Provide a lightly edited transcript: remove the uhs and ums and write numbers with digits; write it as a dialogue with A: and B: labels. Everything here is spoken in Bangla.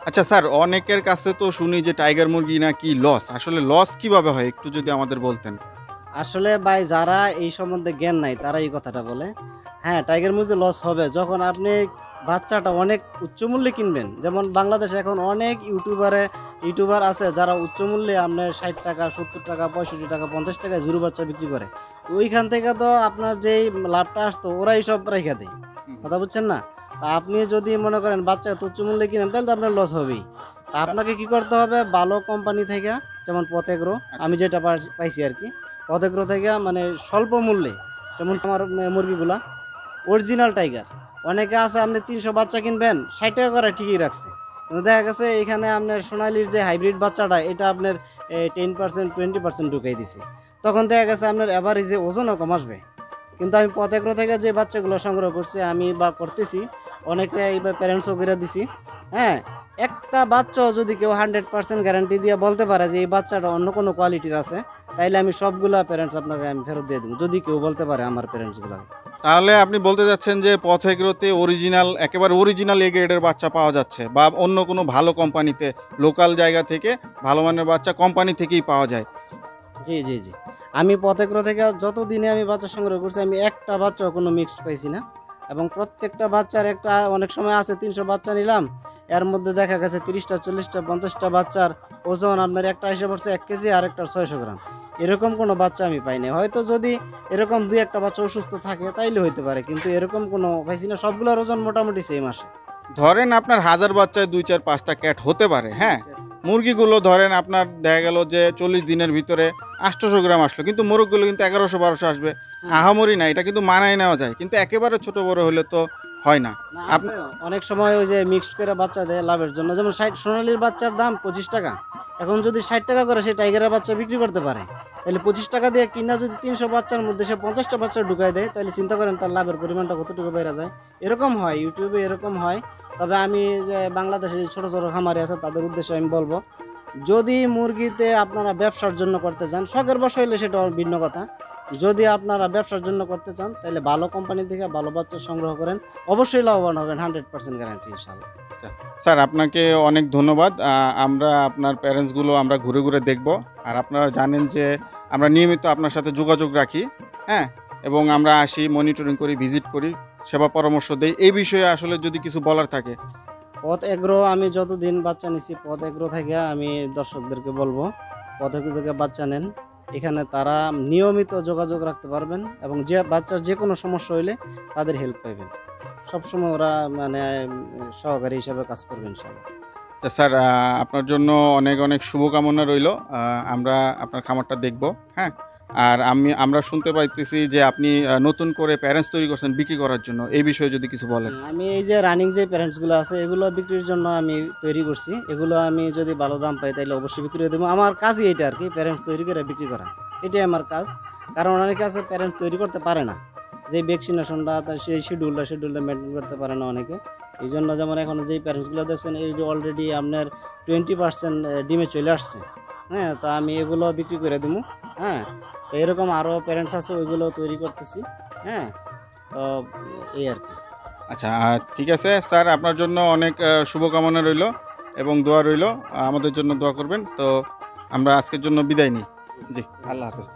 A: আচ্ছা স্যার, অনেকের কাছে তো শুনি যে টাইগার মুরগি নাকি লস। আসলে লস কিভাবে হয় একটু যদি আমাদের বলতেন।
B: আসলে ভাই যারা এই সম্বন্ধে জ্ঞান নাই তারা এই কথাটা বলে। হ্যাঁ, টাইগার মুরগি লস হবে যখন আপনি বাচ্চাটা অনেক উচ্চ মূল্যে কিনবেন। যেমন বাংলাদেশে এখন অনেক ইউটিউবার আছে যারা উচ্চ মূল্যে আপনার 60 টাকা, 70 টাকা, 65 টাকা, 50 টাকায় জুরু বাচ্চা বিক্রি করে। তো ওইখান থেকে তো আপনার যেই লাভটা আসতো ওরাই সব রেখে দেয়। কথা বুঝছেন না? তা আপনি যদি মনে করেন বাচ্চা এত উচ্চ মূল্যে কিনেন তাহলে তো আপনার লস হবেই। তা আপনাকে কি করতে হবে, ভালো কোম্পানি থেকে, যেমন পথেগ্রো, আমি যেটা পাইছি আর কি, পথেগ্রো থেকে মানে স্বল্প মূল্যে, যেমন আমার মুরগিগুলা অরিজিনাল টাইগার। অনেকে আছে আপনি 300 বাচ্চা কিনবেন 60 টাকা করে ঠিকই রাখছে, কিন্তু দেখা গেছে এখানে আপনার সোনালির যে হাইব্রিড বাচ্চাটা এটা আপনার 10% 20% ঢুকাই দিছে। তখন দেখা গেছে আপনার অ্যাভারেজে ওজনও কম আসবে। কিন্তু আমি পথেগ্রো থেকে যে বাচ্চাগুলো সংগ্রহ করছি আমি বা করতেছি, অনেকে এইবার প্যারেন্টসও করে দিছি। হ্যাঁ, একটা বাচ্চাও যদি কেউ 100% গ্যারান্টি দিয়ে বলতে পারে যে এই বাচ্চাটা অন্য কোনো কোয়ালিটির আছে, তাইলে আমি সবগুলা প্যারেন্টস আপনাকে আমি ফেরত দিয়ে দেবো, যদি কেউ বলতে পারে আমার প্যারেন্টসগুলো।
A: তাহলে আপনি বলতে যাচ্ছেন যে পথ এগ্রোতে অরিজিনাল, একেবারে অরিজিনাল এ গ্রেডের বাচ্চা পাওয়া যাচ্ছে, বা অন্য কোনো ভালো কোম্পানিতে, লোকাল জায়গা থেকে ভালো মানের বাচ্চা কোম্পানি থেকেই পাওয়া যায়।
B: জি জি জি, আমি পথেগ্রো থেকে যতদিনে আমি বাচ্চা সংগ্রহ করছি আমি একটা বাচ্চাও কোনো মিক্সড পাইছি না। এবং প্রত্যেকটা বাচ্চার একটা, অনেক সময় আছে 300 বাচ্চা নিলাম, এর মধ্যে দেখা গেছে 30টা 40টা 50টা বাচ্চার ওজন আপনার একটা এসে পড়ছে 1 কেজি আর একটা 600 গ্রাম। এরকম কোনো বাচ্চা আমি পাইনি। হয়তো যদি এরকম 2-1টা বাচ্চা অসুস্থ থাকে তাইলে হইতে পারে, কিন্তু এরকম কোনো পাইছি না, সবগুলোর ওজন মোটামুটি সেম আসে।
A: ধরেন আপনার 1000 বাচ্চায় 2 4 5টা ক্যাট হতে পারে, হ্যাঁ। মুরগিগুলো ধরেন আপনার দেখা গেল যে 40 দিনের ভিতরে 800 গ্রাম আসলো, কিন্তু মোরগগুলো কিন্তু 1100 1200 আসবে।
B: হ্যাঁ,
A: আহামরি না, এটা কিন্তু মানায় নেওয়া যায়, কিন্তু একেবারে ছোট বড় হলে তো হয় না।
B: না
A: আপনি
B: আছে অনেক সময় ওই যে মিক্সড করে বাচ্চা দেয় লাভের জন্য, যেমন 60 সোনালির বাচ্চার দাম 25 টাকা। এখন যদি 60 টাকা করে সে টাইগারের বাচ্চা বিক্রি করতে পারে, তাহলে 25 টাকা দিয়ে কিনা যদি 300 বাচ্চার মধ্যে সে 50টা বাচ্চা ঢুকাই দেয়, তাহলে চিন্তা করেন তার লাভের পরিমাণটা কতটুকু বেড়ে যায়। এরকম হয়, ইউটিউবে এরকম হয়। তবে আমি যে বাংলাদেশে যে ছোটো ছোটো খামারি আছে তাদের উদ্দেশ্যে আমি বলবো, যদি মুরগিতে আপনারা ব্যবসার জন্য করতে চান, শখের বশে হইলে সেটা ভিন্ন কথা। যদি আপনারা ব্যবসার জন্য করতে চান তাহলে ভালো কোম্পানি থেকে ভালো বাচ্চা সংগ্রহ করেন, অবশ্যই লাভবান হবেন, 100% গ্যারান্টি ইনশাআল্লাহ।
A: স্যার, আপনাকে অনেক ধন্যবাদ। আমরা আপনার প্যারেন্টসগুলো আমরা ঘুরে ঘুরে দেখব। আর আপনারা জানেন যে আমরা নিয়মিত আপনার সাথে যোগাযোগ রাখি, হ্যাঁ। এবং আমরা আসি, মনিটরিং করি, ভিজিট করি, সেবা পরামর্শ দেই। এই বিষয়ে আসলে যদি কিছু বলার থাকে।
B: পথ এগ্রো আমি যতদিন বাচ্চা নিছি, পথ এগ্রো থেকে আমি দর্শকদেরকে বলবো পথ এগ্রো থেকে বাচ্চা নেন। এখানে তারা নিয়মিত যোগাযোগ রাখতে পারবেন এবং যে বাচ্চার যে কোনো সমস্যা হইলে তাদের হেল্প পাইবেন। সবসময় ওরা মানে সহকারী হিসাবে কাজ করবেন ইনশাআল্লাহ।
A: আচ্ছা স্যার, আপনার জন্য অনেক অনেক শুভকামনা রইল। আমরা আপনার খামারটা দেখব, হ্যাঁ। আর আমরা শুনতে পাইতেছি যে আপনি নতুন করে প্যারেন্টস তৈরি করছেন বিক্রি করার জন্য। এই বিষয়ে যদি কিছু বলেন।
B: আমি এই যে রানিং যে প্যারেন্টসগুলো আছে এগুলো বিক্রির জন্য আমি তৈরি করছি। এগুলো আমি যদি ভালো দাম পাই তাহলে অবশ্যই বিক্রি করে দেবো। আমার কাজই এটা আর কি, প্যারেন্টস তৈরি করে বিক্রি করা, এটাই আমার কাজ। কারণ অনেকে আছে প্যারেন্টস তৈরি করতে পারে না, যে ভ্যাকসিনেশনটা তার সেই শিডিউলটা মেনটেন করতে পারে না অনেকে। এই জন্য যেমন এখন যেই প্যারেন্টসগুলো দেখছেন এই যে অলরেডি আপনার 20% ডিমে চলে আসছে। হ্যাঁ, তো আমি এগুলো বিক্রি করে দেবো। হ্যাঁ, তো এরকম আরও প্যারেন্টস আছে, ওইগুলো তৈরি করতেছি। হ্যাঁ, তো এই আর কি।
A: আচ্ছা, ঠিক আছে স্যার, আপনার জন্য অনেক শুভকামনা রইল এবং দোয়া রইল। আমাদের জন্য দোয়া করবেন। তো আমরা আজকের জন্য বিদায় নিই। জি, আল্লাহ হাফেজ।